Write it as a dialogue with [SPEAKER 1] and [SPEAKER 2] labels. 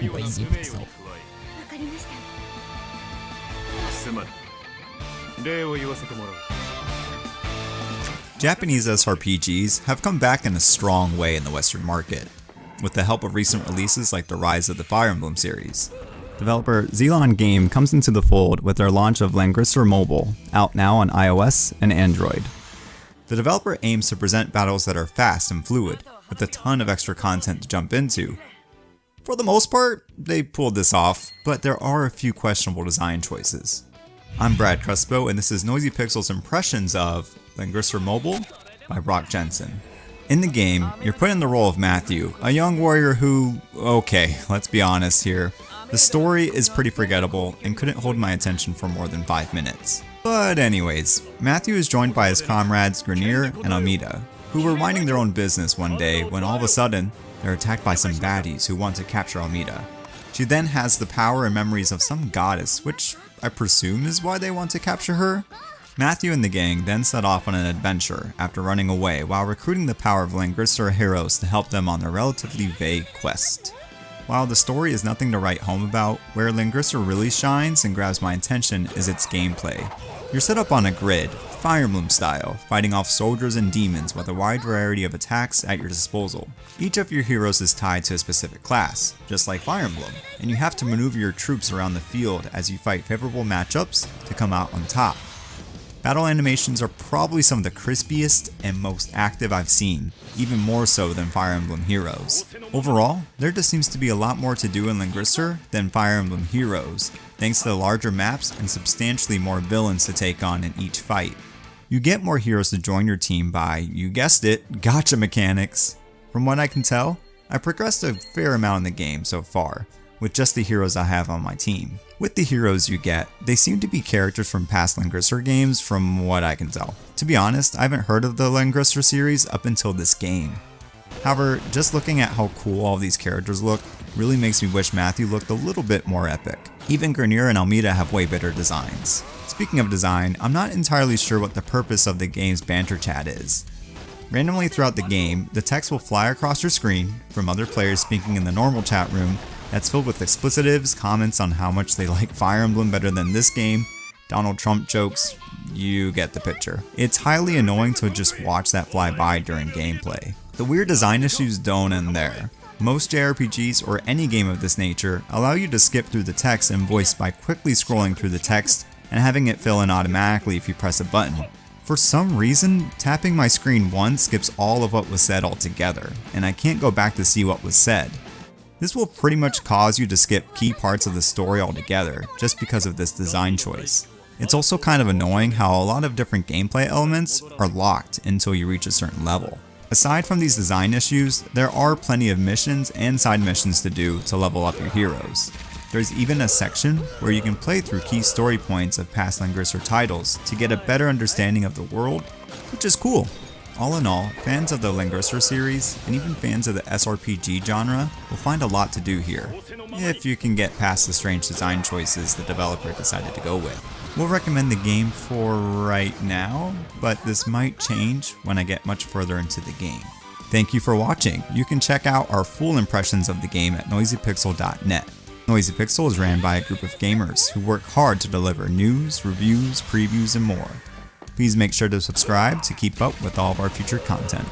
[SPEAKER 1] 今いい服装。
[SPEAKER 2] Japanese SRPGs have come back in a strong way in the Western market, with the help of recent releases like the rise of the Fire Emblem series. Developer Xelon Game comes into the fold with their launch of Langrisser Mobile, out now on iOS and Android. The developer aims to present battles that are fast and fluid, with a ton of extra content to jump into. For the most part, they pulled this off, but there are a few questionable design choices. I'm Brad Crespo, and this is Noisy Pixel's impressions of Langrisser Mobile by Brock Jensen. In the game, you're put in the role of Matthew, a young warrior who, okay, let's be honest here, the story is pretty forgettable and couldn't hold my attention for more than 5 minutes. But anyways, Matthew is joined by his comrades Grenier and Almeida, who were minding their own business one day when all of a sudden, they're attacked by some baddies who want to capture Almeida. She then has the power and memories of some goddess, which I presume is why they want to capture her. Matthew and the gang then set off on an adventure after running away while recruiting the power of Langrisser heroes to help them on their relatively vague quest. While the story is nothing to write home about, where Langrisser really shines and grabs my attention is its gameplay. You're set up on a grid, Fire Emblem style, fighting off soldiers and demons with a wide variety of attacks at your disposal. Each of your heroes is tied to a specific class, just like Fire Emblem, and you have to maneuver your troops around the field as you fight favorable matchups to come out on top. Battle animations are probably some of the crispiest and most active I've seen, even more so than Fire Emblem Heroes. Overall, there just seems to be a lot more to do in Langrisser than Fire Emblem Heroes, thanks to the larger maps and substantially more villains to take on in each fight. You get more heroes to join your team by, you guessed it, gacha mechanics. From what I can tell, I've progressed a fair amount in the game so far, with just the heroes I have on my team. With the heroes you get, they seem to be characters from past Langrisser games from what I can tell. To be honest, I haven't heard of the Langrisser series up until this game. However, just looking at how cool all these characters look really makes me wish Matthew looked a little bit more epic. Even Grenier and Almeida have way better designs. Speaking of design, I'm not entirely sure what the purpose of the game's banter chat is. Randomly throughout the game, the text will fly across your screen from other players speaking in the normal chat room that's filled with explicitives, comments on how much they like Fire Emblem better than this game, Donald Trump jokes, you get the picture. It's highly annoying to just watch that fly by during gameplay. The weird design issues don't end there. Most JRPGs or any game of this nature allow you to skip through the text and voice by quickly scrolling through the text and having it fill in automatically if you press a button. For some reason, tapping my screen once skips all of what was said altogether, and I can't go back to see what was said. This will pretty much cause you to skip key parts of the story altogether, just because of this design choice. It's also kind of annoying how a lot of different gameplay elements are locked until you reach a certain level. Aside from these design issues, there are plenty of missions and side missions to do to level up your heroes. There's even a section where you can play through key story points of past Langrisser titles to get a better understanding of the world, which is cool. All in all, fans of the Langrisser series, and even fans of the SRPG genre, will find a lot to do here, if you can get past the strange design choices the developer decided to go with. We'll recommend the game for right now, but this might change when I get much further into the game. Thank you for watching. You can check out our full impressions of the game at noisypixel.net. Noisy Pixel is ran by a group of gamers who work hard to deliver news, reviews, previews, and more. Please make sure to subscribe to keep up with all of our future content.